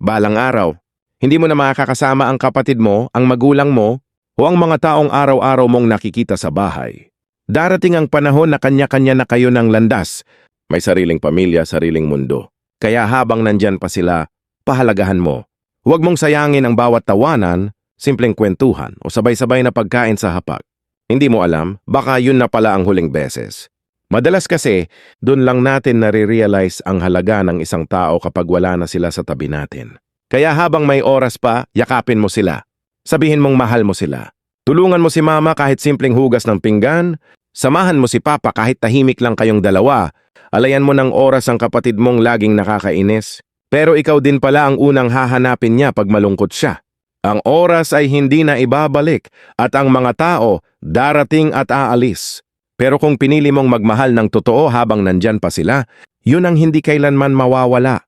Balang araw, hindi mo na makakasama ang kapatid mo, ang magulang mo, o ang mga taong araw-araw mong nakikita sa bahay. Darating ang panahon na kanya-kanya na kayo ng landas. May sariling pamilya, sariling mundo. Kaya habang nandyan pa sila, pahalagahan mo. Huwag mong sayangin ang bawat tawanan, simpleng kwentuhan o sabay-sabay na pagkain sa hapag. Hindi mo alam, baka yun na pala ang huling beses. Madalas kasi, dun lang natin nare-realize ang halaga ng isang tao kapag wala na sila sa tabi natin. Kaya habang may oras pa, yakapin mo sila. Sabihin mong mahal mo sila. Tulungan mo si mama kahit simpleng hugas ng pinggan. Samahan mo si papa kahit tahimik lang kayong dalawa. Alayan mo ng oras ang kapatid mong laging nakakainis. Pero ikaw din pala ang unang hahanapin niya pag malungkot siya. Ang oras ay hindi na ibabalik at ang mga tao darating at aalis. Pero kung pinili mong magmahal ng totoo habang nandyan pa sila, yun ang hindi kailanman mawawala.